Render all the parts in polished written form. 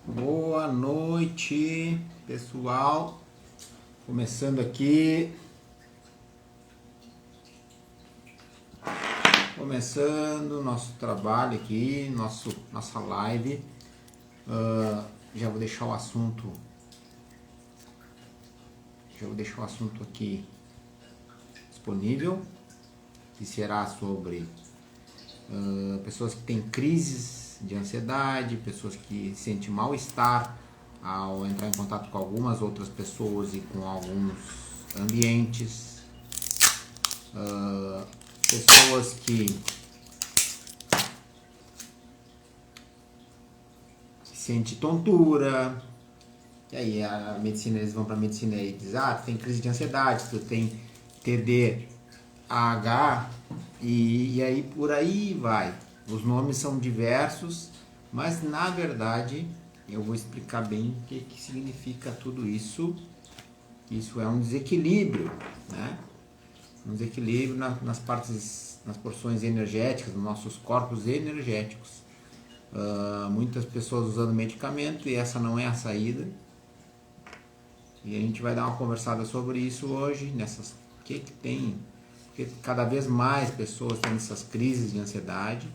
Boa noite, pessoal. Começando aqui. Começando nosso trabalho aqui, nossa live. Já vou deixar o assunto. Aqui disponível, que será sobre pessoas que têm crises de ansiedade, pessoas que sentem mal-estar ao entrar em contato com algumas outras pessoas e com alguns ambientes, pessoas que sentem tontura. E aí a medicina, eles vão para a medicina e dizem, tu tem crise de ansiedade, tu tem TDAH, e aí por aí vai. Os nomes são diversos, mas na verdade eu vou explicar bem o que significa tudo isso. Isso é um desequilíbrio, né? Um desequilíbrio nas porções energéticas, nos nossos corpos energéticos. Muitas pessoas usando medicamento e essa não é a saída. E a gente vai dar uma conversada sobre isso hoje, porque cada vez mais pessoas têm essas crises de ansiedade.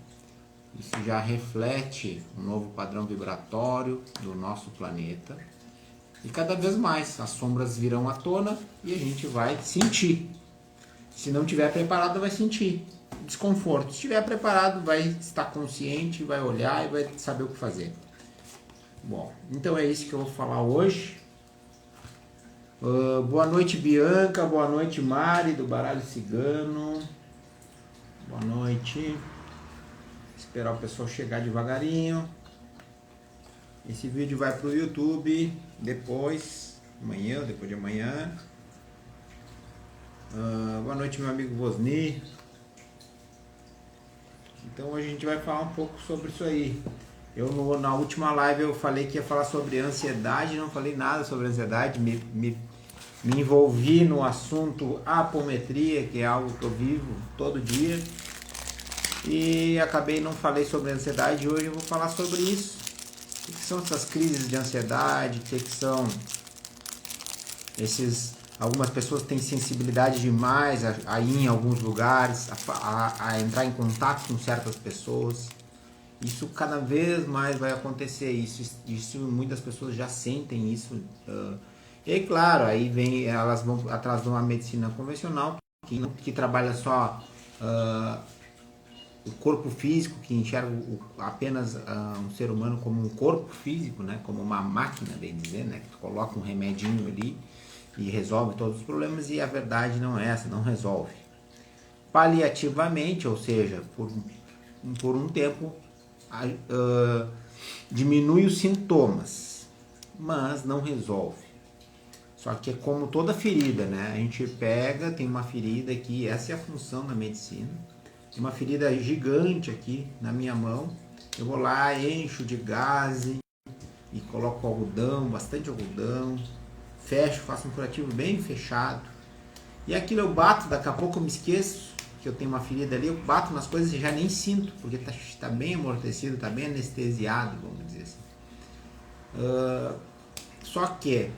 Isso já reflete um novo padrão vibratório do nosso planeta. E cada vez mais as sombras virão à tona e a gente vai sentir. Se não estiver preparado, vai sentir desconforto. Se estiver preparado, vai estar consciente, vai olhar e vai saber o que fazer. Bom, então é isso que eu vou falar hoje. Boa noite, Bianca. Boa noite, Mari, do Baralho Cigano. Boa noite. Esperar o pessoal chegar devagarinho. Esse vídeo vai para o YouTube depois de amanhã. Boa noite, meu amigo Vosni. Então hoje a gente vai falar um pouco sobre isso aí. Na última live eu falei que ia falar sobre ansiedade, não falei nada sobre ansiedade, me envolvi no assunto apometria, que é algo que eu vivo todo dia, e acabei não falei sobre ansiedade. Hoje eu vou falar sobre isso. O que são essas crises de ansiedade, o que são algumas pessoas têm sensibilidade demais a ir em alguns lugares, a entrar em contato com certas pessoas. Isso cada vez mais vai acontecer, isso muitas pessoas já sentem isso. E aí, claro, elas vão atrás de uma medicina convencional que trabalha só o corpo físico, que enxerga apenas um ser humano como um corpo físico, né? Como uma máquina, bem dizer, né? Que tu coloca um remedinho ali e resolve todos os problemas, e a verdade não é essa, não resolve. Paliativamente, ou seja, por um tempo, diminui os sintomas, mas não resolve. Só que é como toda ferida, né? A gente tem uma ferida aqui, essa é a função da medicina. Tem uma ferida gigante aqui na minha mão. Eu vou lá, encho de gaze e coloco algodão, bastante algodão, fecho, faço um curativo bem fechado. E aquilo eu bato, daqui a pouco eu me esqueço que eu tenho uma ferida ali, eu bato nas coisas e já nem sinto, porque tá bem amortecido, tá bem anestesiado, vamos dizer assim. Só que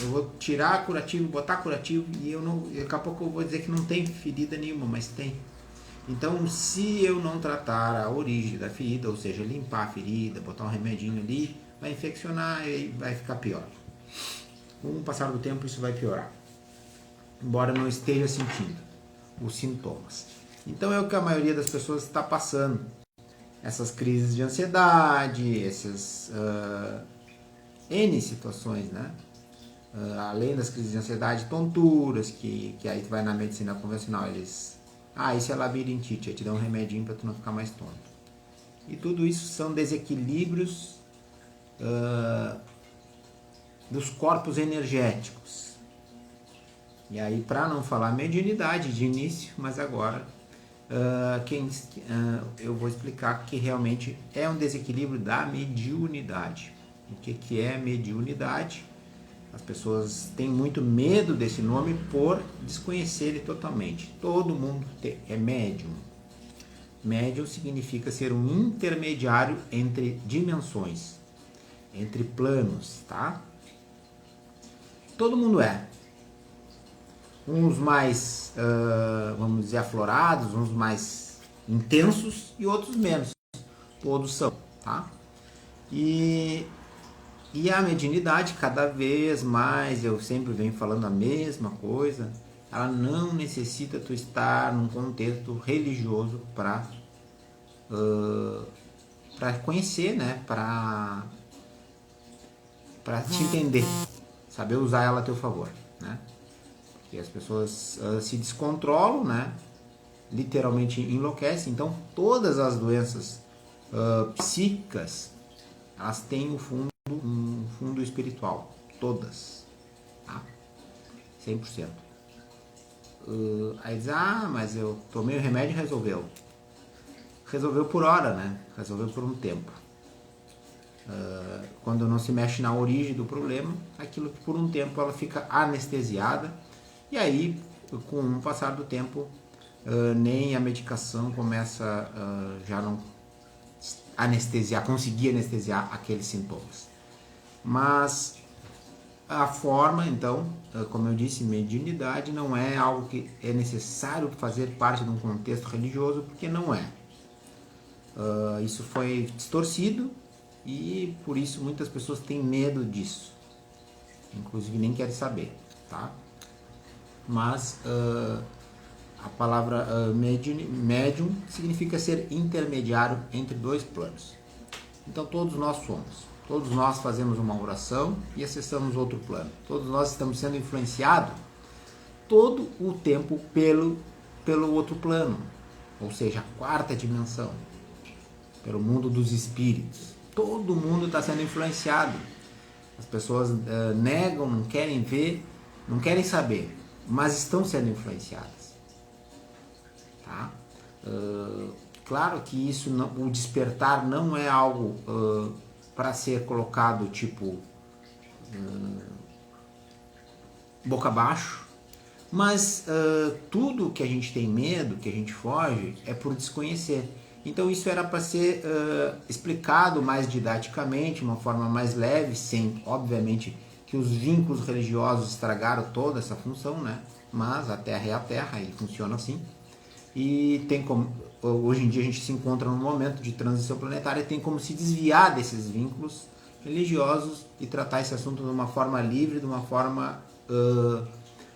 eu vou tirar curativo, botar curativo, e daqui a pouco eu vou dizer que não tem ferida nenhuma, mas tem. Então, se eu não tratar a origem da ferida, ou seja, limpar a ferida, botar um remedinho ali, vai infeccionar e vai ficar pior. Com o passar do tempo, isso vai piorar, embora eu não esteja sentindo os sintomas. Então, é o que a maioria das pessoas está passando. Essas crises de ansiedade, essas N situações, né? Além das crises de ansiedade, tonturas, que aí tu vai na medicina convencional, isso é labirintite, aí te dá um remedinho para tu não ficar mais tonto. E tudo isso são desequilíbrios dos corpos energéticos. E aí, para não falar mediunidade de início, mas agora eu vou explicar que realmente é um desequilíbrio da mediunidade. O que é mediunidade? As pessoas têm muito medo desse nome por desconhecer ele totalmente. Todo mundo é médium. Médium significa ser um intermediário entre dimensões. entre planos, tá? Todo mundo é. Uns mais, vamos dizer, aflorados, uns mais intensos e outros menos. Todos são, tá? E a mediunidade, cada vez mais, eu sempre venho falando a mesma coisa, ela não necessita tu estar num contexto religioso para conhecer, né? Para te entender, saber usar ela a teu favor, né? Porque as pessoas se descontrolam, né? Literalmente enlouquecem. Então, todas as doenças psíquicas, elas têm um fundo espiritual. Todas. Tá? 100%. Aí diz, mas eu tomei o remédio e resolveu. Resolveu por hora, né? Resolveu por um tempo. Quando não se mexe na origem do problema, aquilo que por um tempo ela fica anestesiada. E aí, com o passar do tempo, nem a medicação começa já não conseguir anestesiar aqueles sintomas. Mas a forma, então, como eu disse, mediunidade não é algo que é necessário fazer parte de um contexto religioso, porque não é. Isso foi distorcido e por isso muitas pessoas têm medo disso. Inclusive nem querem saber, tá? Mas a palavra médium significa ser intermediário entre dois planos. Então todos nós somos. Todos nós fazemos uma oração e acessamos outro plano. Todos nós estamos sendo influenciados todo o tempo pelo outro plano. Ou seja, a quarta dimensão. Pelo mundo dos espíritos. Todo mundo está sendo influenciado. As pessoas negam, não querem ver, não querem saber, mas estão sendo influenciadas. Tá? Claro que isso não, o despertar não é algo para ser colocado tipo boca abaixo, mas tudo que a gente tem medo, que a gente foge, é por desconhecer. Então isso era para ser explicado mais didaticamente, de uma forma mais leve, sem, obviamente, que os vínculos religiosos estragaram toda essa função, né? Mas a Terra é a Terra e funciona assim. E tem como, hoje em dia a gente se encontra num momento de transição planetária e tem como se desviar desses vínculos religiosos e tratar esse assunto de uma forma livre, de uma forma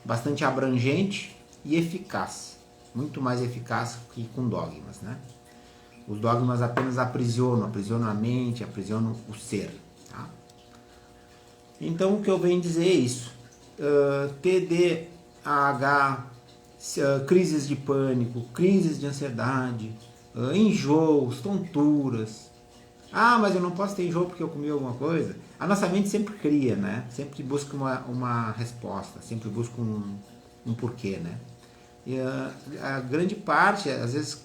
bastante abrangente e eficaz. Muito mais eficaz que com dogmas, né? Os dogmas apenas aprisionam a mente, aprisionam o ser. Tá? Então o que eu venho dizer é isso. TDAH, crises de pânico, crises de ansiedade, enjoos, tonturas. Mas eu não posso ter enjoo porque eu comi alguma coisa. A nossa mente sempre cria, né? Sempre busca uma resposta, sempre busca um porquê, né? E a grande parte, às vezes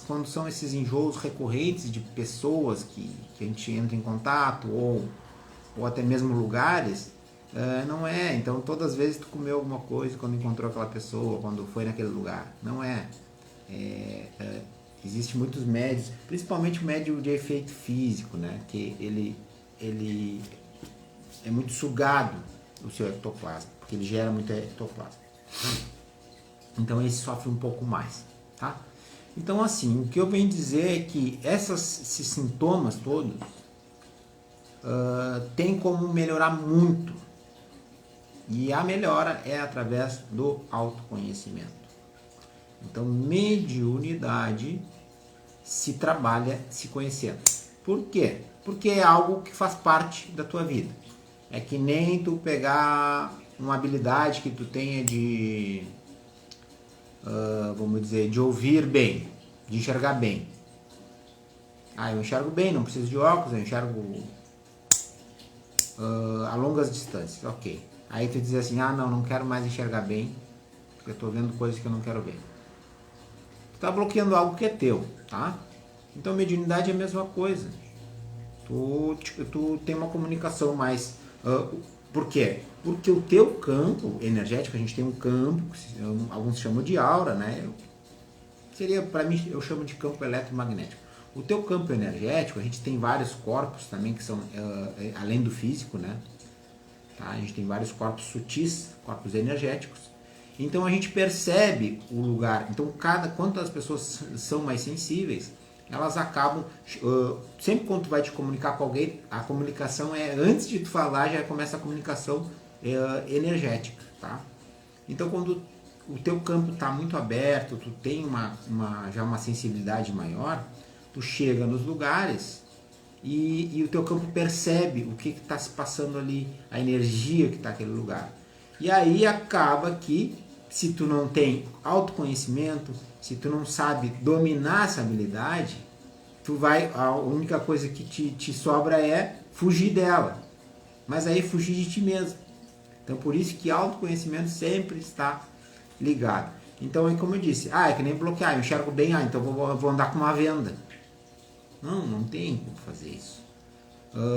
quando são esses enjoos recorrentes de pessoas que a gente entra em contato ou até mesmo lugares, não é. Então todas as vezes tu comeu alguma coisa quando encontrou aquela pessoa, quando foi naquele lugar. Não é. Existem muitos médios, principalmente o médio de efeito físico, né? Que ele é muito sugado o seu ectoplasma, porque ele gera muito ectoplasma. Então esse sofre um pouco mais, tá? Então assim, o que eu venho dizer é que esses sintomas todos tem como melhorar muito. E a melhora é através do autoconhecimento. Então mediunidade se trabalha se conhecendo. Por quê? Porque é algo que faz parte da tua vida. É que nem tu pegar uma habilidade que tu tenha de vamos dizer, de ouvir bem, de enxergar bem. Eu enxergo bem, não preciso de óculos, eu enxergo a longas distâncias, ok. Aí tu diz assim, não quero mais enxergar bem, porque eu estou vendo coisas que eu não quero ver. Tu está bloqueando algo que é teu, tá? Então mediunidade é a mesma coisa. Tu tem uma comunicação mais... Por quê? Porque o teu campo energético, a gente tem um campo, alguns chamam de aura, né? Para mim, eu chamo de campo eletromagnético. O teu campo energético, a gente tem vários corpos também que são, além do físico, né? Tá? A gente tem vários corpos sutis, corpos energéticos. Então a gente percebe o lugar. Então quanto as pessoas são mais sensíveis, elas acabam, sempre quando tu vai te comunicar com alguém, a comunicação antes de tu falar, já começa a comunicação energética, tá? Então quando o teu campo está muito aberto, tu tem já uma sensibilidade maior, tu chega nos lugares e o teu campo percebe o que está se passando ali, a energia que está naquele lugar. E aí acaba que, se tu não tem autoconhecimento, se tu não sabe dominar essa habilidade, a única coisa que te sobra é fugir dela. Mas aí fugir de ti mesmo. Então por isso que autoconhecimento sempre está ligado. Então é como eu disse, é que nem bloquear, eu enxergo bem, então vou andar com uma venda. Não tem como fazer isso.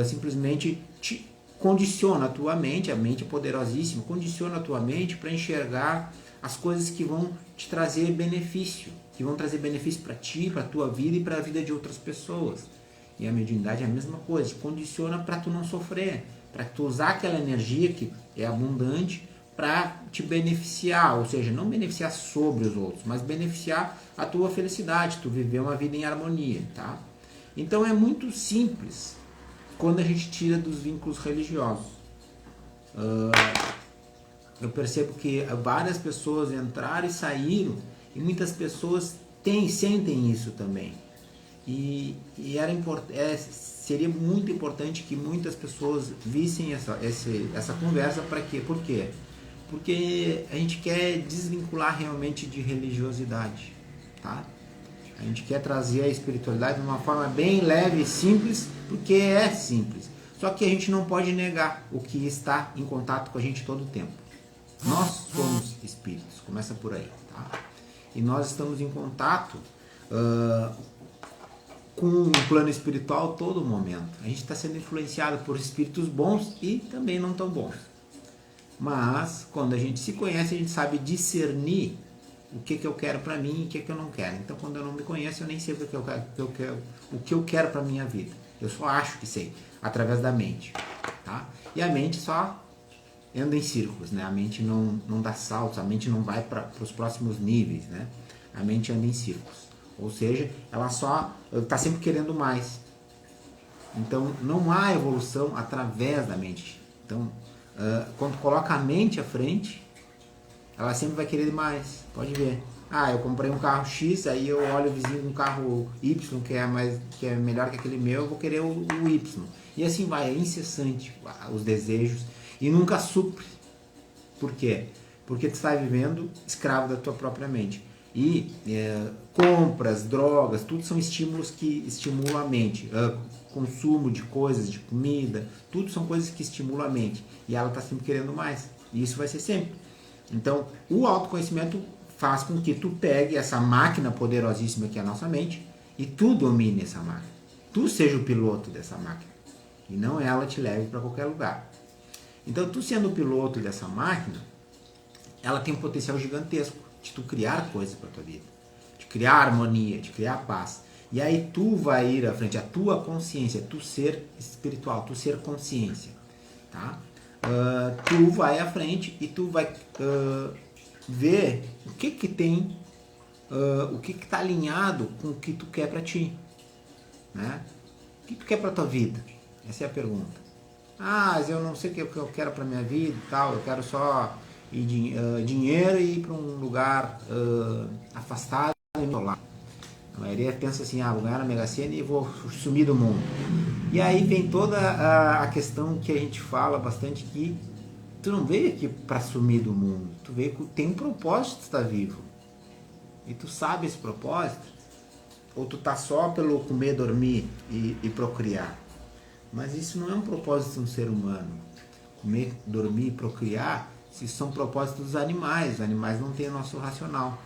Simplesmente te condiciona a tua mente, a mente é poderosíssima, condiciona a tua mente para enxergar as coisas que vão te trazer benefício, que vão trazer benefício para ti, para a tua vida e para a vida de outras pessoas. E a mediunidade é a mesma coisa, te condiciona para tu não sofrer, para tu usar aquela energia que é abundante para te beneficiar, ou seja, não beneficiar sobre os outros, mas beneficiar a tua felicidade, tu viver uma vida em harmonia, tá? Então é muito simples quando a gente tira dos vínculos religiosos. Eu percebo que várias pessoas entraram e saíram, e muitas pessoas sentem isso também. E seria muito importante que muitas pessoas vissem essa conversa. Para quê? Por quê? Porque a gente quer desvincular realmente de religiosidade, tá? A gente quer trazer a espiritualidade de uma forma bem leve e simples, porque é simples. Só que a gente não pode negar o que está em contato com a gente todo o tempo. Nós somos espíritos, começa por aí, tá? E nós estamos em contato com o plano espiritual todo momento. A gente está sendo influenciado por espíritos bons e também não tão bons. Mas quando a gente se conhece, a gente sabe discernir o que eu quero para mim e o que eu não quero. Então quando eu não me conheço, eu nem sei o que eu quero para minha vida. Eu só acho que sei, através da mente, tá? E a mente só anda em círculos, né? A mente não dá saltos, a mente não vai para os próximos níveis, né? A mente anda em círculos. Ou seja, ela só está sempre querendo mais. Então não há evolução através da mente. Então quando coloca a mente à frente, ela sempre vai querer mais. Pode ver. Eu comprei um carro X, aí eu olho o vizinho com um carro Y, que é melhor que aquele meu, eu vou querer o Y. E assim vai, é incessante os desejos e nunca supre. Por quê? Porque tu está vivendo escravo da tua própria mente. E compras, drogas, tudo são estímulos que estimulam a mente. Consumo de coisas, de comida, tudo são coisas que estimulam a mente. E ela está sempre querendo mais. E isso vai ser sempre. Então, o autoconhecimento faz com que tu pegue essa máquina poderosíssima que é a nossa mente e tu domine essa máquina. Tu seja o piloto dessa máquina. E não ela te leve para qualquer lugar. Então, tu sendo o piloto dessa máquina, ela tem um potencial gigantesco de tu criar coisas para tua vida, de criar harmonia, de criar paz. E aí tu vai ir à frente, a tua consciência, tu ser espiritual, tu ser consciência, tá? Tu vai à frente e tu vai ver o que tem, o que está alinhado com o que tu quer para ti, né? O que tu quer para tua vida? Essa é a pergunta. Mas eu não sei o que eu quero para minha vida e tal, eu quero só dinheiro e ir para um lugar afastado e me isolar. A maioria pensa assim, vou ganhar na Mega Sena e vou sumir do mundo. E aí vem toda a questão que a gente fala bastante, que tu não veio aqui para sumir do mundo, tu veio tem um propósito de estar vivo. E tu sabe esse propósito? Ou tu tá só pelo comer, dormir e procriar? Mas isso não é um propósito de um ser humano. Comer, dormir e procriar, se são propósitos dos animais. Os animais não têm o nosso racional.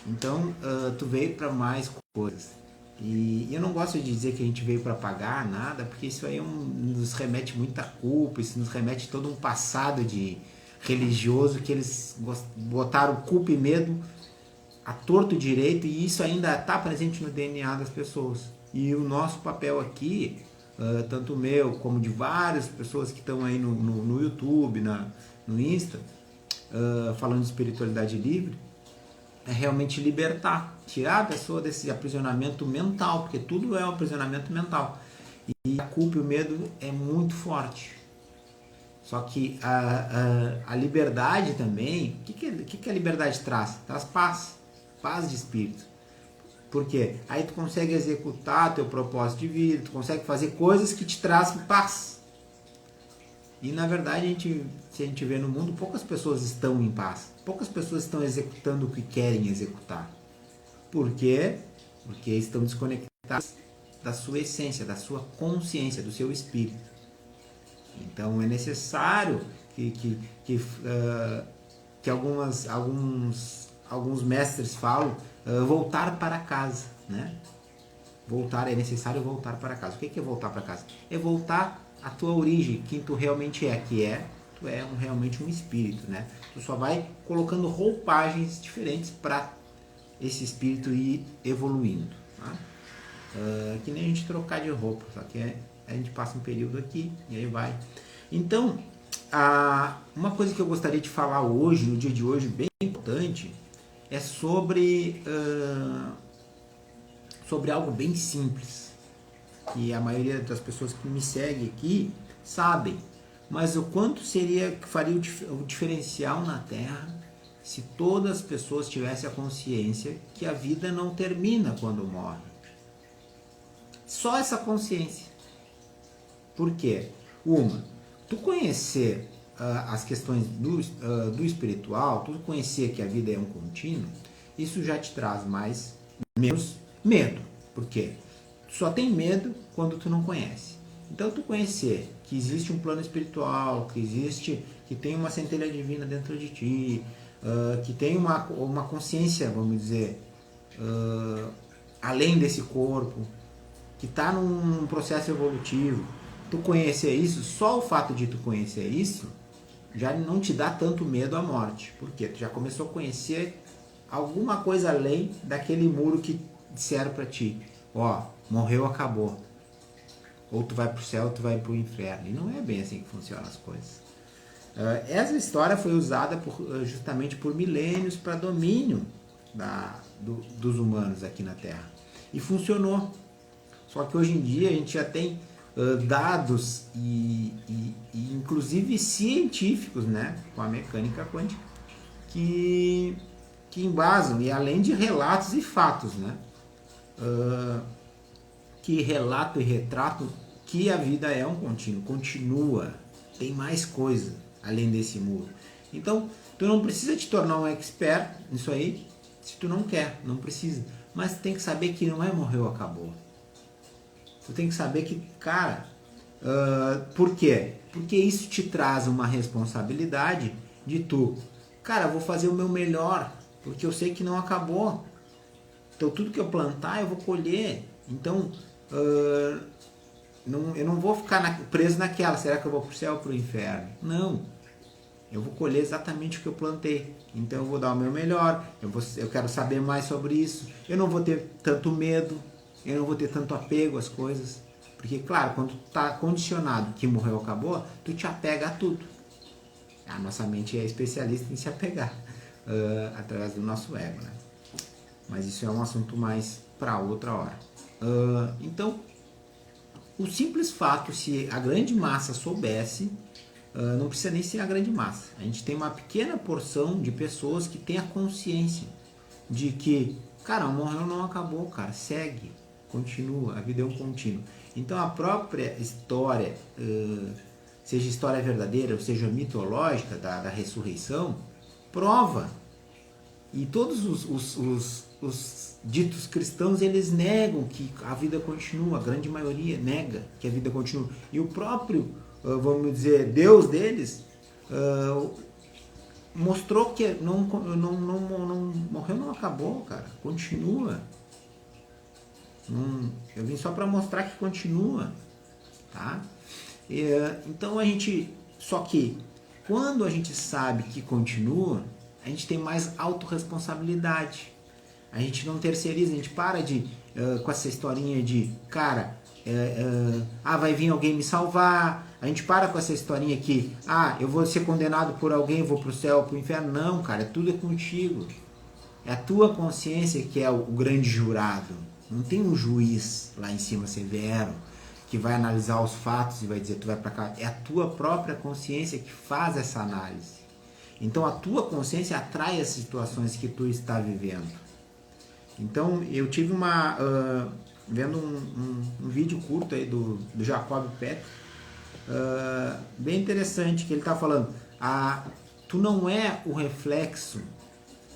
Então, tu veio para mais coisas. E eu não gosto de dizer que a gente veio para pagar nada, porque isso aí nos remete muita culpa, isso nos remete todo um passado de religioso que eles botaram culpa e medo a torto e direito, e isso ainda está presente no DNA das pessoas. E o nosso papel aqui, tanto o meu como de várias pessoas que estão aí no YouTube, no Insta, falando de espiritualidade livre, é realmente libertar, tirar a pessoa desse aprisionamento mental, porque tudo é um aprisionamento mental. E a culpa e o medo é muito forte. Só que a liberdade também, o que a liberdade traz? Traz paz, paz de espírito. Por quê? Aí tu consegue executar teu propósito de vida, tu consegue fazer coisas que te trazem paz. E na verdade, se a gente vê no mundo, poucas pessoas estão em paz. Poucas pessoas estão executando o que querem executar. Por quê? Porque estão desconectadas da sua essência, da sua consciência, do seu espírito. Então é necessário que alguns mestres falam voltar para casa, né? É necessário voltar para casa. O que é voltar para casa? É voltar à tua origem, quem tu realmente é, tu é realmente um espírito, né? Tu só vai colocando roupagens diferentes para esse espírito ir evoluindo, tá? Que nem a gente trocar de roupa, só que a gente passa um período aqui e aí vai. Então, uma coisa que eu gostaria de falar hoje, no dia de hoje, bem importante, é sobre algo bem simples, que a maioria das pessoas que me seguem aqui sabem, mas o quanto faria o diferencial na Terra se todas as pessoas tivessem a consciência que a vida não termina quando morre. Só essa consciência. Por quê? Tu conhecer as questões do espiritual, tu conhecer que a vida é um contínuo, isso já te traz menos medo. Por quê? Tu só tem medo quando tu não conhece. Então tu conhecer que existe um plano espiritual, que tem uma centelha divina dentro de ti, que tem uma consciência, vamos dizer, além desse corpo, que está num processo evolutivo, tu conhecer isso, só o fato de tu conhecer isso, já não te dá tanto medo à morte. Por quê? Tu já começou a conhecer alguma coisa além daquele muro que disseram para ti. Morreu, acabou. Ou tu vai pro céu, ou tu vai pro inferno. E não é bem assim que funcionam as coisas. Essa história foi usada justamente por milênios para domínio dos humanos aqui na Terra. E funcionou. Só que hoje em dia a gente já tem dados e inclusive científicos, né, com a mecânica quântica, que embasam, e além de relatos e fatos, né, que relatam e retratam que a vida é um contínuo, continua, tem mais coisa além desse muro. Então, tu não precisa te tornar um expert nisso aí, se tu não quer, não precisa. Mas tu tem que saber que não é morreu, acabou. Tu tem que saber que, cara, por quê? Porque isso te traz uma responsabilidade de cara, vou fazer o meu melhor, porque eu sei que não acabou. Então tudo que eu plantar eu vou colher. Então eu não vou ficar preso naquela, será que eu vou pro céu ou pro inferno? Não. Eu vou colher exatamente o que eu plantei. Então eu vou dar o meu melhor, eu quero saber mais sobre isso. Eu não vou ter tanto medo, eu não vou ter tanto apego às coisas. Porque, claro, quando tu tá condicionado que morreu, acabou, tu te apega a tudo. A nossa mente é especialista em se apegar através do nosso ego, né? Mas isso é um assunto mais para outra hora. Então, o simples fato, se a grande massa soubesse, não precisa nem ser a grande massa. A gente tem uma pequena porção de pessoas que tem a consciência de que, cara, morreu, não acabou, cara, segue, continua, a vida é um contínuo. Então a própria história, seja história verdadeira ou seja mitológica da ressurreição, prova. E todos os ditos cristãos, eles negam que a vida continua, a grande maioria nega que a vida continua. E o próprio, vamos dizer, Deus deles, mostrou que não morreu, não acabou, cara, continua. Eu vim só para mostrar que continua, tá? Então só que quando a gente sabe que continua, a gente tem mais autorresponsabilidade. A gente não terceiriza, a gente para de com essa historinha de, cara, vai vir alguém me salvar. A gente para com essa historinha que, eu vou ser condenado por alguém, vou pro céu, pro inferno. Não, cara, tudo é contigo. É a tua consciência que é o grande jurado. Não tem um juiz lá em cima severo que vai analisar os fatos e vai dizer tu vai para cá. É a tua própria consciência que faz essa análise. Então a tua consciência atrai as situações que tu está vivendo. Então eu tive vendo um vídeo curto aí do Jacob Petri, bem interessante, que ele está falando, tu não é o reflexo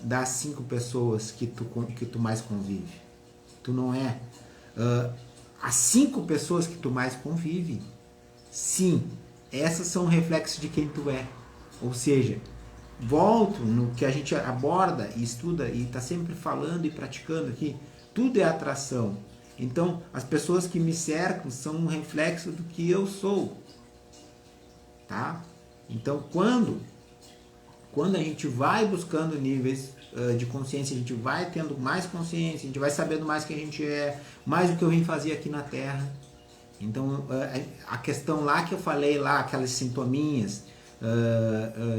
das 5 pessoas que tu mais convive. Tu não é. As 5 pessoas que tu mais convive, sim, essas são o reflexo de quem tu é. Ou seja, volto no que a gente aborda e estuda e está sempre falando e praticando aqui, tudo é atração. Então, as pessoas que me cercam são um reflexo do que eu sou. Tá? Então, quando a gente vai buscando níveis de consciência, a gente vai tendo mais consciência, a gente vai sabendo mais quem a gente é, mais o que eu vim fazer aqui na Terra. Então, a questão lá que eu falei, lá, aquelas sintominhas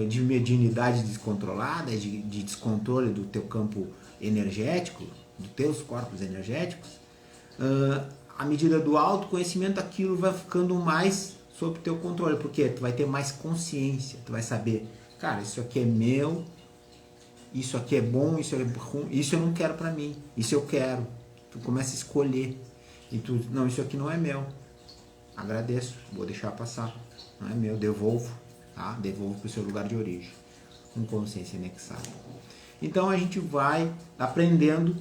de mediunidade descontrolada, de descontrole do teu campo energético, dos teus corpos energéticos, à medida do autoconhecimento, aquilo vai ficando mais sob teu controle, porque tu vai ter mais consciência, tu vai saber, cara, isso aqui é meu, isso aqui é bom, isso é ruim, isso eu não quero pra mim, isso eu quero. Tu começa a escolher. E tu, não, isso aqui não é meu. Agradeço, vou deixar passar. Não é meu, devolvo, tá? Devolvo pro seu lugar de origem. Com consciência anexada. Então a gente vai aprendendo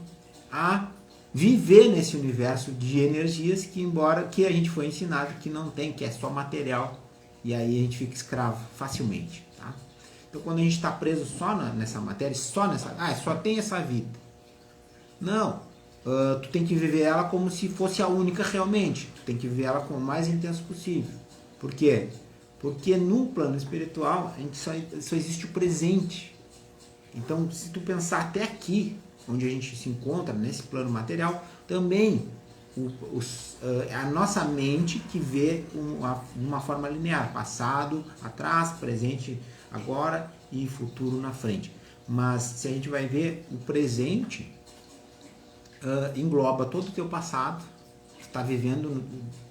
a viver nesse universo de energias que, embora que a gente foi ensinado que não tem, que é só material. E aí a gente fica escravo facilmente, tá? Então, quando a gente está preso só nessa matéria, só tem essa vida. Não, tu tem que viver ela como se fosse a única realmente. Tu tem que viver ela com o mais intenso possível. Por quê? Porque no plano espiritual, a gente só existe o presente. Então, se tu pensar até aqui, onde a gente se encontra, nesse plano material, também é a nossa mente que vê uma forma linear, passado, atrás, presente, agora e futuro na frente. Mas se a gente vai ver, o presente engloba todo o teu passado, tu está vivendo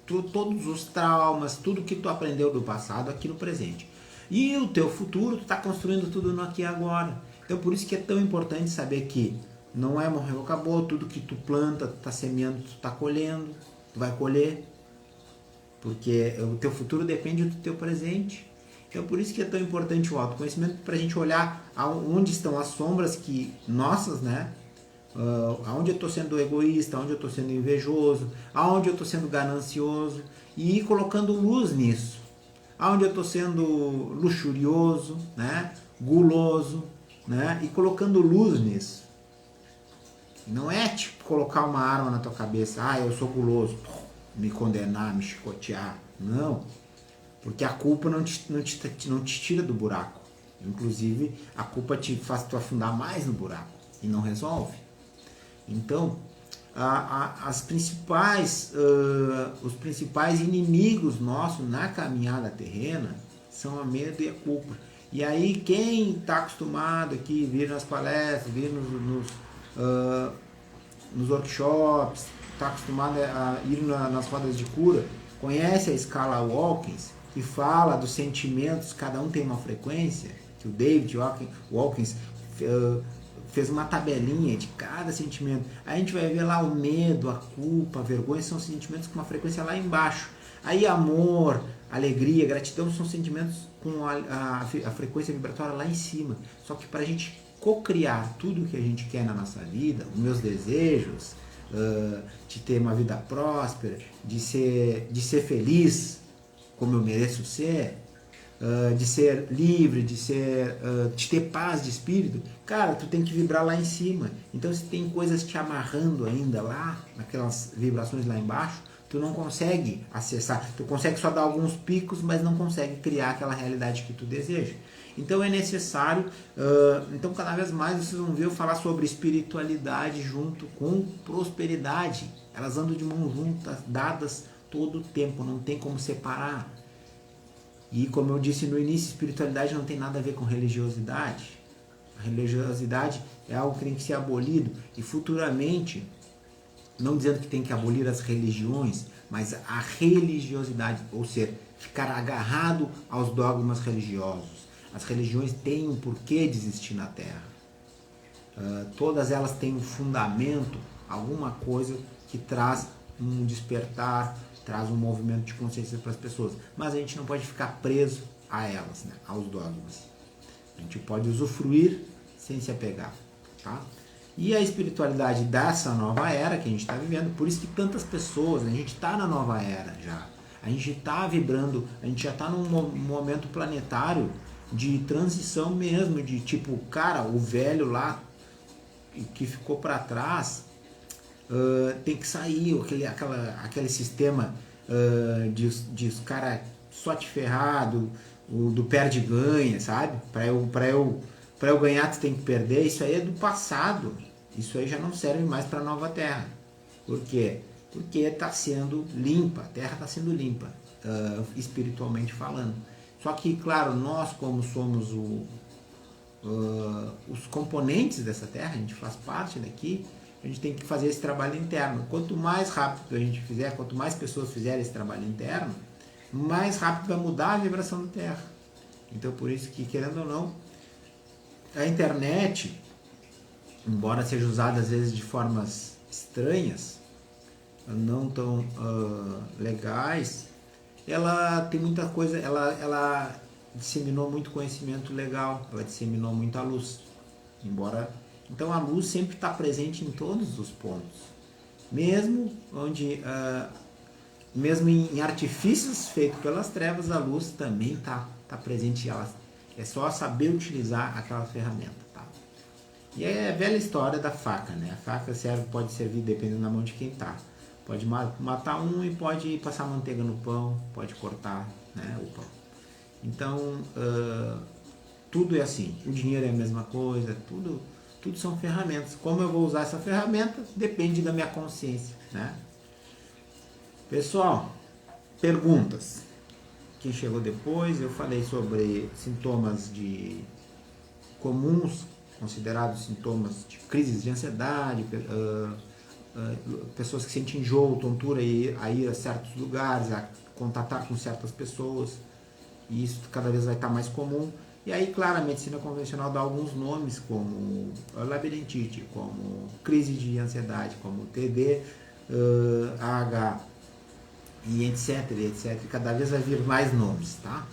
todos os traumas, tudo que tu aprendeu do passado aqui no presente. E o teu futuro, tu está construindo tudo no aqui e agora. Então por isso que é tão importante saber que não é morreu, acabou, tudo que tu planta, tu está semeando, tu está colhendo, tu vai colher. Porque o teu futuro depende do teu presente. Então por isso que é tão importante o autoconhecimento, para a gente olhar onde estão as sombras nossas, né? Aonde eu estou sendo egoísta, aonde eu estou sendo invejoso, aonde eu estou sendo ganancioso, e ir colocando luz nisso. Aonde eu estou sendo luxurioso, né? Guloso, né? E colocando luz nisso. Não é tipo colocar uma arma na tua cabeça, eu sou guloso, me condenar, me chicotear. Não. Porque a culpa não te tira do buraco. Inclusive, a culpa te faz tu afundar mais no buraco e não resolve. Então, os principais inimigos nossos na caminhada terrena são a medo e a culpa. E aí, quem está acostumado aqui, vir nas palestras, vir nos workshops, está acostumado a ir nas rodas de cura, conhece a escala Wilkins, que fala dos sentimentos, cada um tem uma frequência, que o David Wilkins fez uma tabelinha de cada sentimento. Aí a gente vai ver lá o medo, a culpa, a vergonha, são sentimentos com uma frequência lá embaixo. Aí amor, alegria, gratidão são sentimentos com a frequência vibratória lá em cima. Só que para a gente cocriar tudo o que a gente quer na nossa vida, os meus desejos, de ter uma vida próspera, de ser feliz como eu mereço ser, de ser livre, de ter paz de espírito, cara, tu tem que vibrar lá em cima. Então se tem coisas te amarrando ainda lá, naquelas vibrações lá embaixo, tu não consegue acessar, tu consegue só dar alguns picos, mas não consegue criar aquela realidade que tu deseja. Então é necessário, então cada vez mais vocês vão ver eu falar sobre espiritualidade junto com prosperidade. Elas andam de mãos juntas, dadas todo o tempo, não tem como separar. E como eu disse no início, espiritualidade não tem nada a ver com religiosidade. A religiosidade é algo que tem que ser abolido. E futuramente, não dizendo que tem que abolir as religiões, mas a religiosidade, ou seja, ficar agarrado aos dogmas religiosos. As religiões têm um porquê de existir na Terra. Todas elas têm um fundamento, alguma coisa que traz um despertar, traz um movimento de consciência para as pessoas. Mas a gente não pode ficar preso a elas, né, aos dogmas. A gente pode usufruir sem se apegar. Tá? E a espiritualidade dessa nova era que a gente está vivendo, por isso que tantas pessoas, a gente está na nova era já. A gente está vibrando, a gente já está num momento planetário de transição mesmo, de tipo, cara, o velho lá que ficou para trás tem que sair, aquele sistema de os caras só te ferrar, do perde-ganha, sabe? Para eu ganhar tu tem que perder, isso aí é do passado, isso aí já não serve mais para a nova Terra. Por quê? Porque está sendo limpa, a Terra está sendo limpa, espiritualmente falando. Só que, claro, nós como somos os componentes dessa Terra, a gente faz parte daqui, a gente tem que fazer esse trabalho interno. Quanto mais rápido a gente fizer, quanto mais pessoas fizerem esse trabalho interno, mais rápido vai mudar a vibração da Terra. Então, por isso que, querendo ou não, a internet, embora seja usada às vezes de formas estranhas, não tão legais, ela tem muita coisa, ela disseminou muito conhecimento legal, ela disseminou muita luz, então a luz sempre está presente em todos os pontos, mesmo em artifícios feitos pelas trevas, a luz também está presente, é só saber utilizar aquela ferramenta, tá? E é a velha história da faca, né? A faca pode servir dependendo da mão de quem tá. Pode matar um e pode passar manteiga no pão, pode cortar, né, o pão. Então, tudo é assim. O dinheiro é a mesma coisa, tudo são ferramentas. Como eu vou usar essa ferramenta depende da minha consciência, né? Pessoal, perguntas. Quem chegou depois, eu falei sobre sintomas comuns, considerados sintomas de crises de ansiedade, pessoas que sentem enjoo, tontura e a ir a certos lugares, a contatar com certas pessoas, e isso cada vez vai estar mais comum. E aí, claro, a medicina convencional dá alguns nomes, como labirintite, como crise de ansiedade, como TDAH, e etc, etc. Cada vez vai vir mais nomes, tá?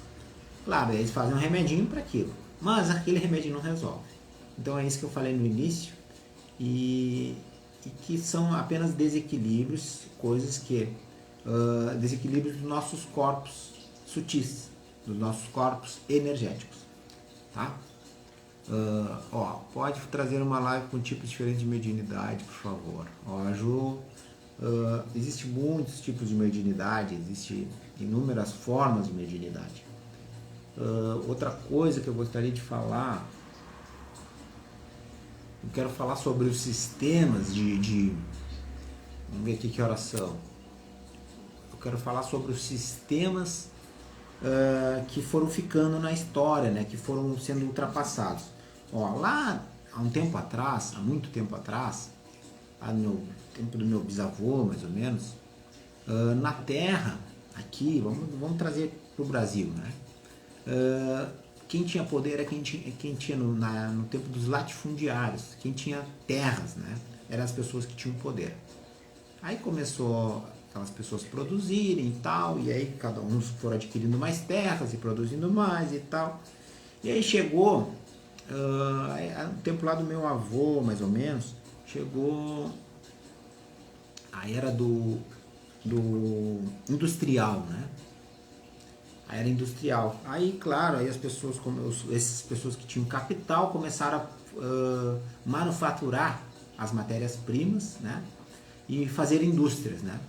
Claro, eles fazem um remedinho para aquilo, mas aquele remédio não resolve. Então é isso que eu falei no início, e que são apenas desequilíbrios, coisas que desequilíbrios dos nossos corpos sutis, dos nossos corpos energéticos, tá? Pode trazer uma live com tipos diferentes de mediunidade, por favor. A Ju, existem muitos tipos de mediunidade, existem inúmeras formas de mediunidade. Outra coisa que eu gostaria de falar, eu quero falar sobre os sistemas vamos ver aqui que horas são. Eu quero falar sobre os sistemas que foram ficando na história, né, que foram sendo ultrapassados. Lá há muito tempo atrás, no tempo do meu bisavô, mais ou menos, na Terra, aqui, vamos trazer para o Brasil, né? Quem tinha poder era quem tinha no tempo dos latifundiários, quem tinha terras, né? Eram as pessoas que tinham poder. Aí começou aquelas pessoas produzirem e tal, e aí cada um foram adquirindo mais terras e produzindo mais e tal. E aí chegou, no tempo lá do meu avô, mais ou menos, chegou a era do industrial, né? A era industrial. Aí, claro, aí essas pessoas que tinham capital começaram a manufaturar as matérias-primas, né? E fazer indústrias, né?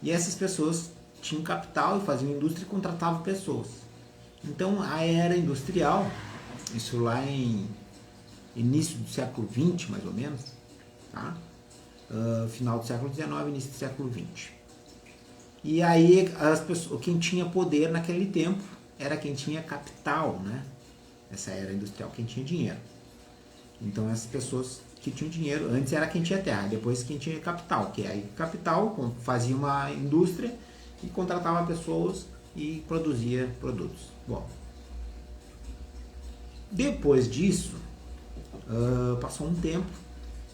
E essas pessoas tinham capital e faziam indústria e contratavam pessoas. Então a era industrial, isso lá em início do século XX, mais ou menos, tá? Final do século XIX, início do século XX. E aí as pessoas, quem tinha poder naquele tempo era quem tinha capital, né? Essa era industrial, quem tinha dinheiro. Então essas pessoas que tinham dinheiro, antes era quem tinha terra, depois quem tinha capital, que aí capital fazia uma indústria e contratava pessoas e produzia produtos. Bom, depois disso, passou um tempo,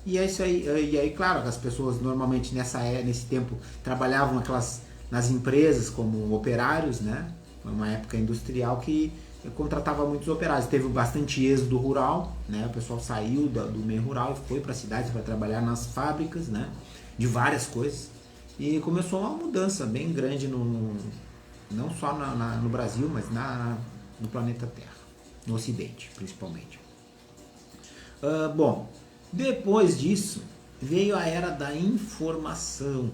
e é isso aí, e aí claro, as pessoas normalmente nesse tempo trabalhavam nas empresas como operários, né? Foi uma época industrial que contratava muitos operários, teve bastante êxodo rural, né? O pessoal saiu do meio rural e foi para as cidades para trabalhar nas fábricas, né? De várias coisas, e começou uma mudança bem grande não só no Brasil, mas no planeta Terra, no Ocidente principalmente. Bom, depois disso veio a era da informação,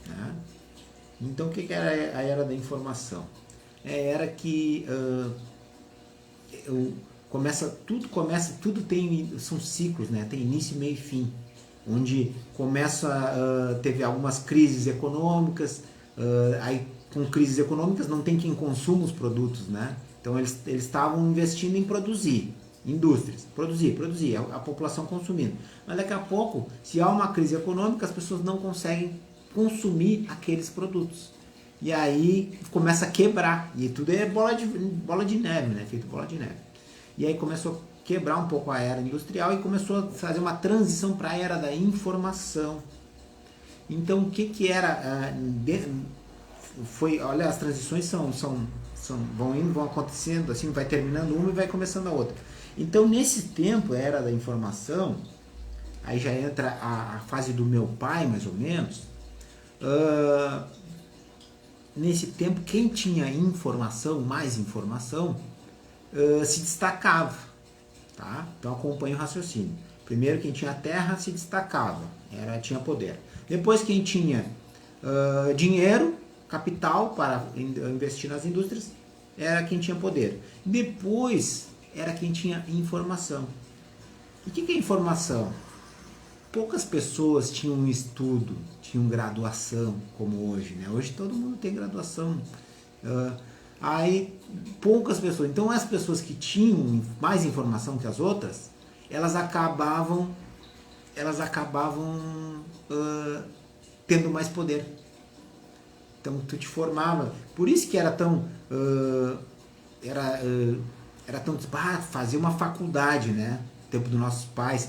né? Então o que era a era da informação? É a era que tudo são ciclos, né? Tem início, meio e fim, onde teve algumas crises econômicas, aí com crises econômicas não tem quem consuma os produtos, né? Então eles estavam investindo em produzir, indústrias, produzir, a população consumindo. Mas daqui a pouco, se há uma crise econômica, as pessoas não conseguem consumir aqueles produtos. E aí começa a quebrar, e tudo é bola de neve, né? Feito bola de neve. E aí começou a quebrar um pouco a era industrial e começou a fazer uma transição para a era da informação. Então o que era... olha, as transições vão acontecendo, assim, vai terminando uma e vai começando a outra. Então nesse tempo, a era da informação, aí já entra a fase do meu pai, mais ou menos. Nesse tempo, quem tinha mais informação, se destacava, tá? Então acompanha o raciocínio. Primeiro, quem tinha terra se destacava, tinha poder. Depois, quem tinha dinheiro, capital para investir nas indústrias, era quem tinha poder. Depois, era quem tinha informação. E o que é informação? Poucas pessoas tinham estudo, tinham graduação, como hoje, né? Hoje todo mundo tem graduação. Aí poucas pessoas. Então as pessoas que tinham mais informação que as outras, elas acabavam tendo mais poder. Então tu te formava. Por isso que era tão fazer uma faculdade, né? No tempo dos nossos pais.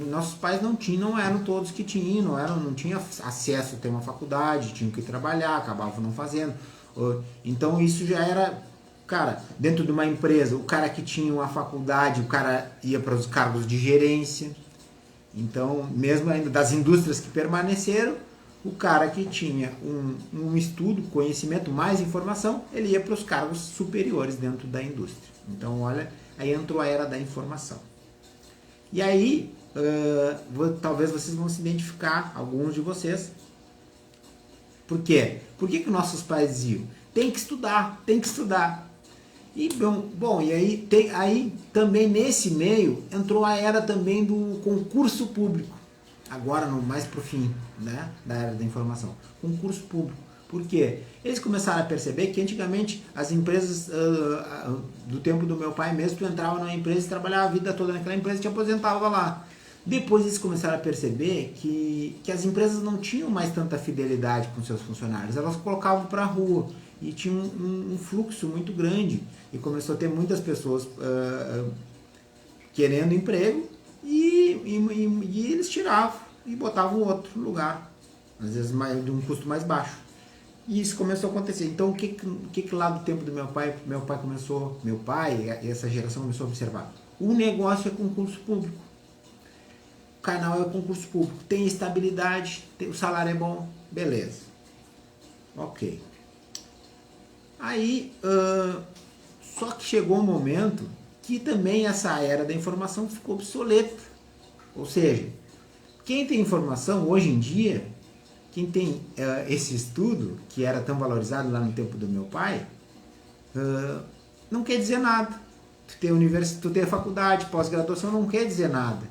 Nossos pais não eram todos que tinham, não tinham acesso a ter uma faculdade, tinham que trabalhar, acabavam não fazendo. Então isso já era, cara, dentro de uma empresa, o cara que tinha uma faculdade, o cara ia para os cargos de gerência. Então, mesmo ainda das indústrias que permaneceram, o cara que tinha um estudo, conhecimento, mais informação, ele ia para os cargos superiores dentro da indústria. Então, olha, aí entrou a era da informação. E aí, talvez vocês vão se identificar, alguns de vocês. Por quê? Por que nossos pais diziam? Tem que estudar, tem que estudar. E e aí também nesse meio entrou a era também do concurso público. Agora mais pro fim, né, da era da informação. Concurso público. Por quê? Eles começaram a perceber que antigamente as empresas, do tempo do meu pai mesmo, tu entrava numa empresa e trabalhava a vida toda naquela empresa e te aposentava lá. Depois eles começaram a perceber que as empresas não tinham mais tanta fidelidade com seus funcionários, elas colocavam para a rua e tinha um fluxo muito grande e começou a ter muitas pessoas querendo emprego e eles tiravam e botavam outro lugar, às vezes de um custo mais baixo. E isso começou a acontecer. Então o que lá do tempo do meu pai e essa geração começou a observar? O negócio é concurso público. O canal é concurso público, tem estabilidade, o salário é bom, beleza. Ok. Aí, só que chegou um momento que também essa era da informação ficou obsoleta. Ou seja, quem tem informação hoje em dia quem tem esse estudo, que era tão valorizado lá no tempo do meu pai, não quer dizer nada. Tu ter faculdade, pós-graduação, não quer dizer nada.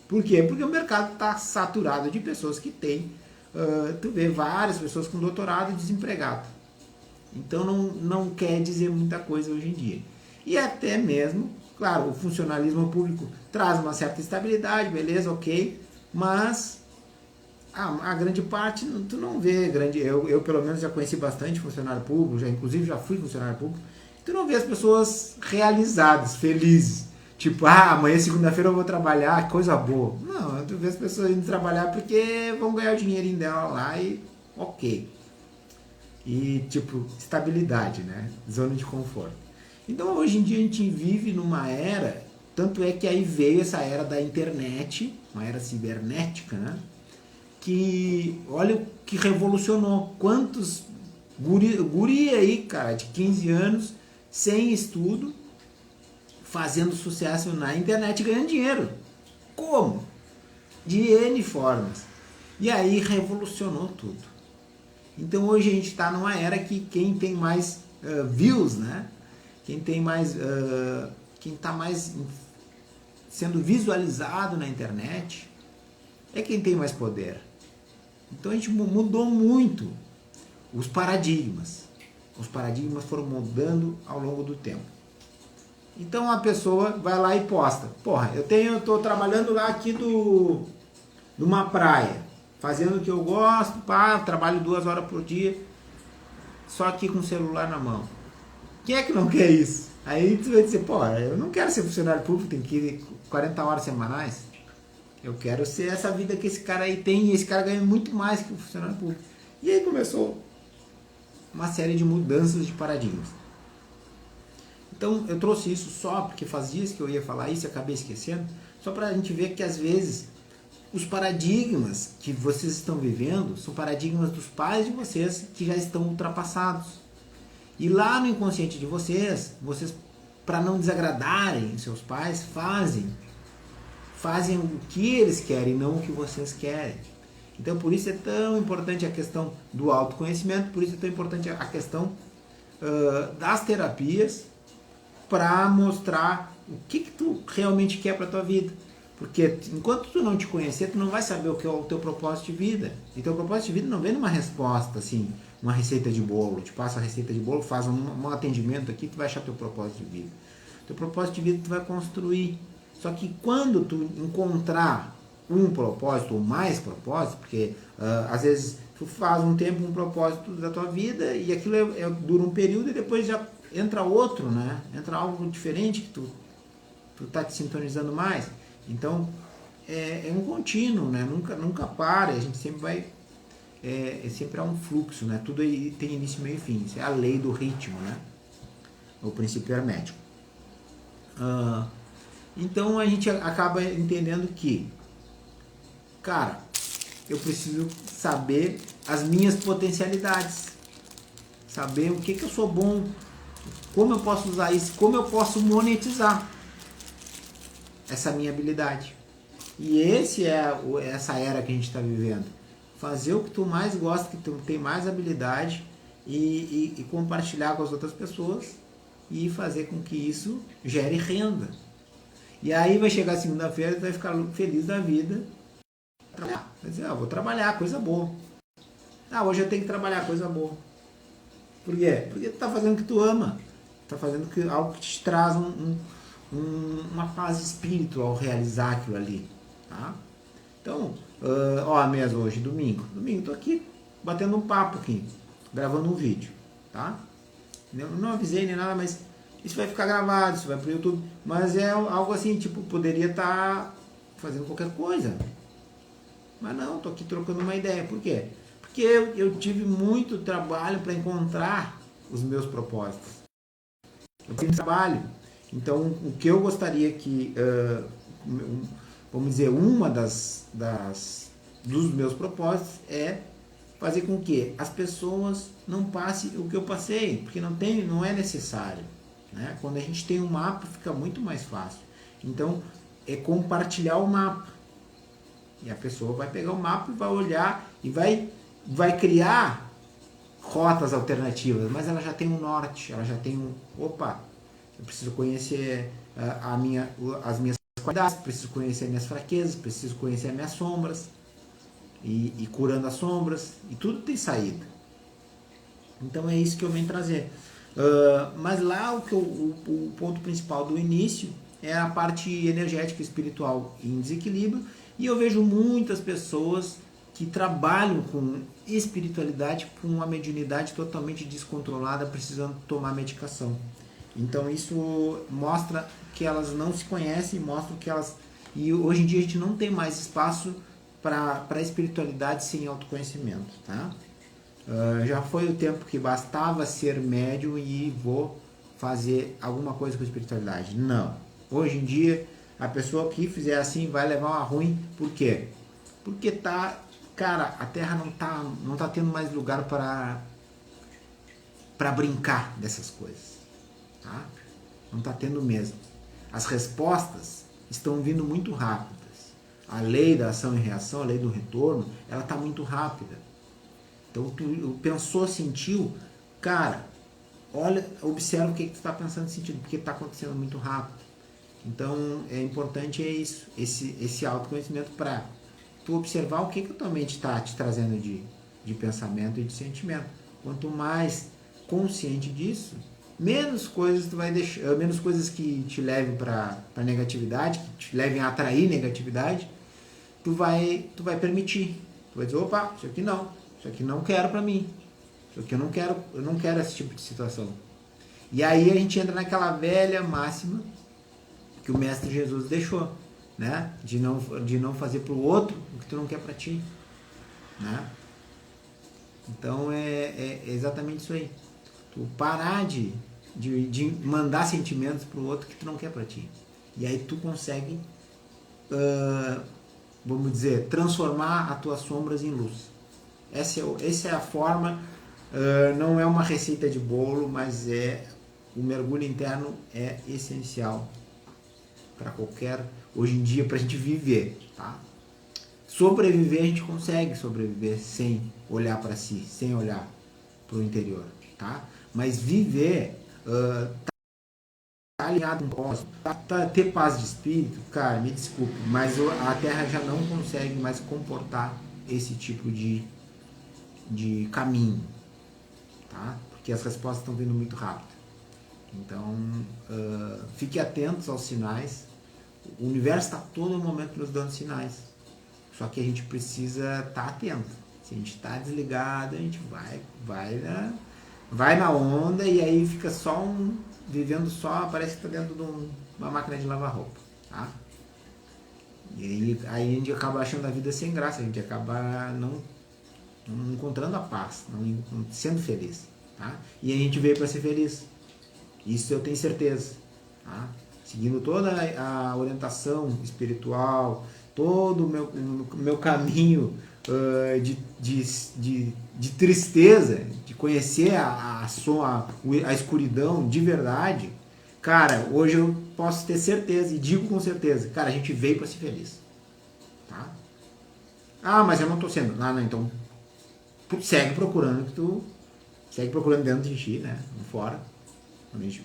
Por quê? Porque o mercado está saturado de pessoas que têm, tu vê várias pessoas com doutorado e desempregado. Então não quer dizer muita coisa hoje em dia. E até mesmo, claro, o funcionalismo público traz uma certa estabilidade, beleza, ok, mas a grande parte tu não vê grande. Eu pelo menos já conheci bastante funcionário público, inclusive já fui funcionário público. Tu não vê as pessoas realizadas, felizes. Tipo, amanhã segunda-feira eu vou trabalhar, coisa boa. Não, tu vê as pessoas indo trabalhar porque vão ganhar o dinheirinho dela lá e ok. E tipo, estabilidade, né? Zona de conforto. Então hoje em dia a gente vive numa era, tanto é que aí veio essa era da internet, uma era cibernética, né? Que olha o que revolucionou. Quantos guri aí, cara, de 15 anos, sem estudo, fazendo sucesso na internet e ganhando dinheiro. Como? De N formas. E aí revolucionou tudo. Então hoje a gente está numa era que quem tem mais views, né? Quem tem mais, quem está mais sendo visualizado na internet é quem tem mais poder. Então a gente mudou muito os paradigmas. Os paradigmas foram mudando ao longo do tempo. Então a pessoa vai lá e posta. Porra, eu tô trabalhando lá aqui numa praia, fazendo o que eu gosto, trabalho 2 horas por dia, só aqui com o celular na mão. Quem é que não quer isso? Aí tu vai dizer, porra, eu não quero ser funcionário público, tem que ir 40 horas semanais. Eu quero ser essa vida que esse cara aí tem, e esse cara ganha muito mais que o funcionário público. E aí começou uma série de mudanças de paradigmas. Então eu trouxe isso só porque faz dias que eu ia falar isso e acabei esquecendo, só para a gente ver que às vezes os paradigmas que vocês estão vivendo são paradigmas dos pais de vocês que já estão ultrapassados. E lá no inconsciente de vocês para não desagradarem seus pais, fazem o que eles querem, não o que vocês querem. Então por isso é tão importante a questão do autoconhecimento, por isso é tão importante a questão das terapias, para mostrar o que tu realmente quer para tua vida. Porque enquanto tu não te conhecer, tu não vai saber o que é o teu propósito de vida. E teu propósito de vida não vem numa resposta, assim, uma receita de bolo. Te passa a receita de bolo, faz um atendimento aqui, tu vai achar teu propósito de vida. Teu propósito de vida tu vai construir. Só que quando tu encontrar um propósito ou mais propósitos, porque às vezes tu faz um tempo um propósito da tua vida e aquilo dura um período e depois já entra outro, né? Entra algo diferente que tu tá te sintonizando mais. Então é um contínuo, né? Nunca para, a gente sempre vai sempre há um fluxo, né? Tudo aí tem início, meio e fim. Isso é a lei do ritmo, né? O princípio hermético. Então a gente acaba entendendo que, cara, eu preciso saber as minhas potencialidades, saber o que eu sou bom, como eu posso usar isso, como eu posso monetizar essa minha habilidade. E essa era que a gente está vivendo. Fazer o que tu mais gosta, que tu tem mais habilidade e compartilhar com as outras pessoas e fazer com que isso gere renda. E aí vai chegar segunda-feira e tu vai ficar feliz da vida. Vai dizer, vou trabalhar, coisa boa. Hoje eu tenho que trabalhar, coisa boa. Por quê? Porque tu tá fazendo o que tu ama. Tá fazendo algo que te traz uma paz de espírito ao realizar aquilo ali. Tá? Então, mesmo hoje, domingo. Domingo, tô aqui batendo um papo aqui, gravando um vídeo. Tá? Eu não avisei nem nada, mas isso vai ficar gravado, isso vai pro YouTube. Mas é algo assim, tipo, poderia estar fazendo qualquer coisa. Mas não, tô aqui trocando uma ideia. Por quê? Porque eu tive muito trabalho para encontrar os meus propósitos. Eu tive trabalho. Então, o que eu gostaria que, vamos dizer, uma dos meus propósitos é fazer com que as pessoas não passem o que eu passei, porque não é necessário. Né? Quando a gente tem um mapa, fica muito mais fácil. Então, é compartilhar o mapa. E a pessoa vai pegar o mapa e vai olhar e vai vai criar rotas alternativas, mas ela já tem um norte, ela já tem opa, eu preciso conhecer as minhas qualidades, preciso conhecer minhas fraquezas, preciso conhecer as minhas sombras, e curando as sombras, e tudo tem saída. Então é isso que eu venho trazer. Mas lá o ponto principal do início é a parte energética e espiritual em desequilíbrio, e eu vejo muitas pessoas que trabalham com espiritualidade com uma mediunidade totalmente descontrolada, precisando tomar medicação. Então isso mostra que elas não se conhecem, mostra que elas... E hoje em dia a gente não tem mais espaço para a espiritualidade sem autoconhecimento, tá? Já foi o tempo que bastava ser médium e vou fazer alguma coisa com a espiritualidade. Não. Hoje em dia, a pessoa que fizer assim vai levar uma ruim. Por quê? Porque cara, a Terra não tá tendo mais lugar para brincar dessas coisas. Tá? Não tá tendo mesmo. As respostas estão vindo muito rápidas. A lei da ação e reação, a lei do retorno, ela tá muito rápida. Então, tu pensou, sentiu, cara, olha, observa o que tu está pensando e sentindo, porque está acontecendo muito rápido. Então, é importante isso, esse autoconhecimento para tu observar o que a tua mente está te trazendo de pensamento e de sentimento. Quanto mais consciente disso, menos coisas tu vai deixar, menos coisas que te levem para negatividade, que te levem a atrair negatividade, tu vai permitir. Tu vai dizer, opa, isso aqui não. Isso aqui não quero pra mim. Isso aqui eu não quero esse tipo de situação. E aí a gente entra naquela velha máxima que o Mestre Jesus deixou, né? De não fazer pro outro o que tu não quer pra ti, né? Então é exatamente isso aí. Tu parar de mandar sentimentos pro outro que tu não quer pra ti. E aí tu consegue, vamos dizer, transformar as tuas sombras em luz. Essa é a forma, não é uma receita de bolo, mas o mergulho interno é essencial para hoje em dia, para a gente viver, tá? Sobreviver, a gente consegue sobreviver sem olhar para si, sem olhar para o interior, tá? Mas viver, tá alinhado com o cosmos, ter paz de espírito, cara, me desculpe, mas a Terra já não consegue mais comportar esse tipo de caminho, tá? Porque as respostas estão vindo muito rápido. Então, fique atentos aos sinais. O universo está todo momento nos dando sinais. Só que a gente precisa estar atento. Se a gente está desligado, a gente vai na onda e aí fica vivendo só, parece que está dentro de uma máquina de lavar roupa, tá? E aí a gente acaba achando a vida sem graça, a gente acaba não encontrando a paz, não sendo feliz, tá? E a gente veio para ser feliz, isso eu tenho certeza, tá? Seguindo toda a orientação espiritual, todo o meu caminho de tristeza, de conhecer a escuridão de verdade, cara, hoje eu posso ter certeza, e digo com certeza, cara, a gente veio para ser feliz, tá? Ah, mas eu não tô sendo. Ah, não, então segue procurando dentro de ti, né? Fora.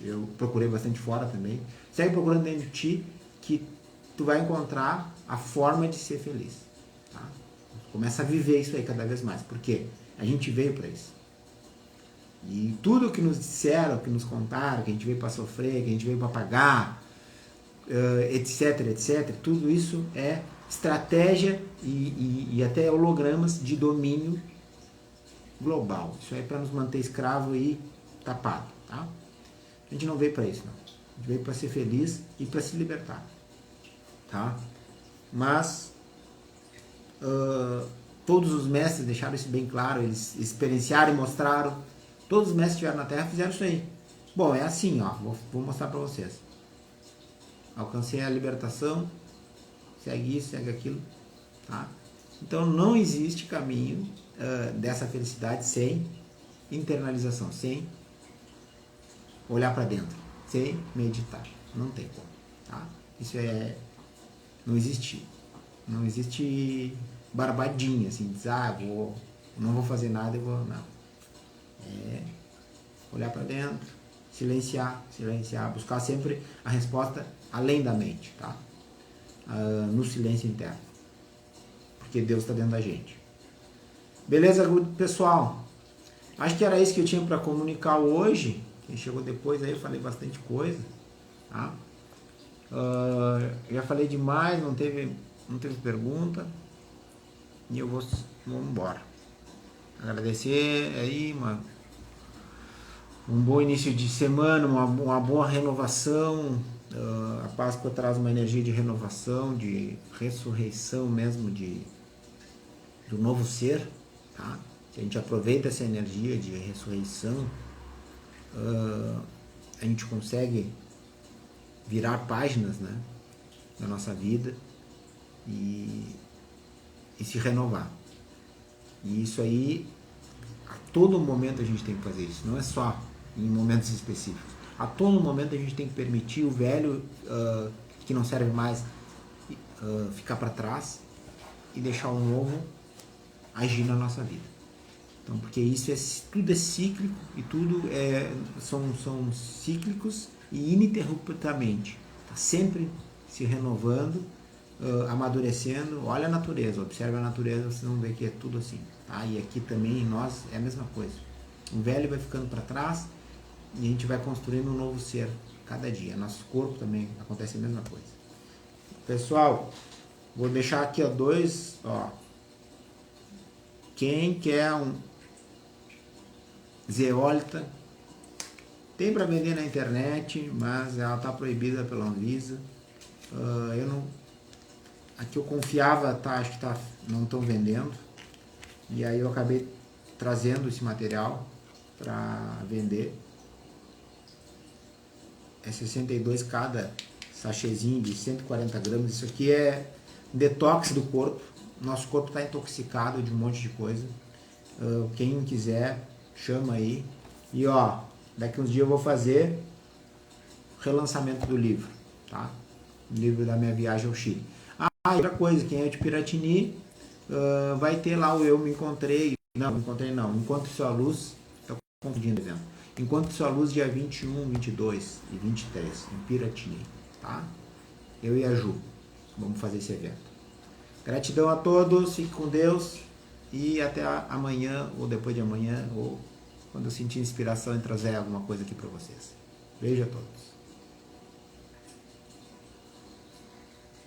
Eu procurei bastante fora também. Segue procurando dentro de ti que tu vai encontrar a forma de ser feliz, tá? Começa a viver isso aí cada vez mais, porque a gente veio para isso. E tudo que nos disseram, que nos contaram, que a gente veio para sofrer, que a gente veio para pagar, etc, etc, tudo isso é estratégia e até hologramas de domínio global. Isso aí é para nos manter escravo e tapado, tá? A gente não veio para isso, não. A gente veio para ser feliz e para se libertar, tá? Mas todos os mestres deixaram isso bem claro, eles experienciaram e mostraram. Todos os mestres que estiveram na Terra fizeram isso aí. Bom, é assim, ó, vou mostrar para vocês. Alcancei a libertação, segue isso, segue aquilo, tá? Então não existe caminho dessa felicidade sem internalização, sem olhar para dentro, sem meditar. Não tem como, tá? Isso não existe barbadinha, assim, diz, vou não vou fazer nada e vou... Não. É olhar para dentro, silenciar, buscar sempre a resposta além da mente, tá? No silêncio interno. Porque Deus está dentro da gente. Beleza, pessoal? Acho que era isso que eu tinha para comunicar hoje. Quem chegou depois aí, eu falei bastante coisa, tá? Já falei demais, não teve pergunta. E eu vamos embora. Agradecer aí, um bom início de semana, uma boa renovação. A Páscoa traz uma energia de renovação, de ressurreição mesmo, do novo ser, tá? Se a gente aproveita essa energia de ressurreição, a gente consegue virar páginas, né, da nossa vida e se renovar. E isso aí, a todo momento a gente tem que fazer isso, não é só em momentos específicos. A todo momento a gente tem que permitir o velho, que não serve mais, ficar para trás e deixar o novo agir na nossa vida. Então, porque tudo é cíclico e tudo são cíclicos e ininterruptamente. Está sempre se renovando, amadurecendo. Olha a natureza, observe a natureza, vocês vão ver que é tudo assim. Tá? E aqui também em nós é a mesma coisa. O velho vai ficando para trás e a gente vai construindo um novo ser cada dia. Nosso corpo também acontece a mesma coisa. Pessoal, vou deixar aqui dois. Quem quer um zeólita, tem para vender na internet, mas ela está proibida pela Anvisa. Aqui eu confiava, acho que não estão vendendo. E aí eu acabei trazendo esse material para vender. É 62 cada sachêzinho de 140 gramas. Isso aqui é detox do corpo. Nosso corpo está intoxicado de um monte de coisa. Quem quiser, chama aí. E daqui uns dias eu vou fazer o relançamento do livro, tá? O livro da minha viagem ao Chile. E outra coisa, quem é de Piratini, vai ter lá o Eu Me Encontrei. Não, Encontre Sua Luz. Estou confundindo o evento. Encontre Sua Luz dia 21, 22 e 23, em Piratini, tá? Eu e a Ju vamos fazer esse evento. Gratidão a todos, fique com Deus e até amanhã ou depois de amanhã ou quando eu sentir inspiração em trazer alguma coisa aqui para vocês. Beijo a todos.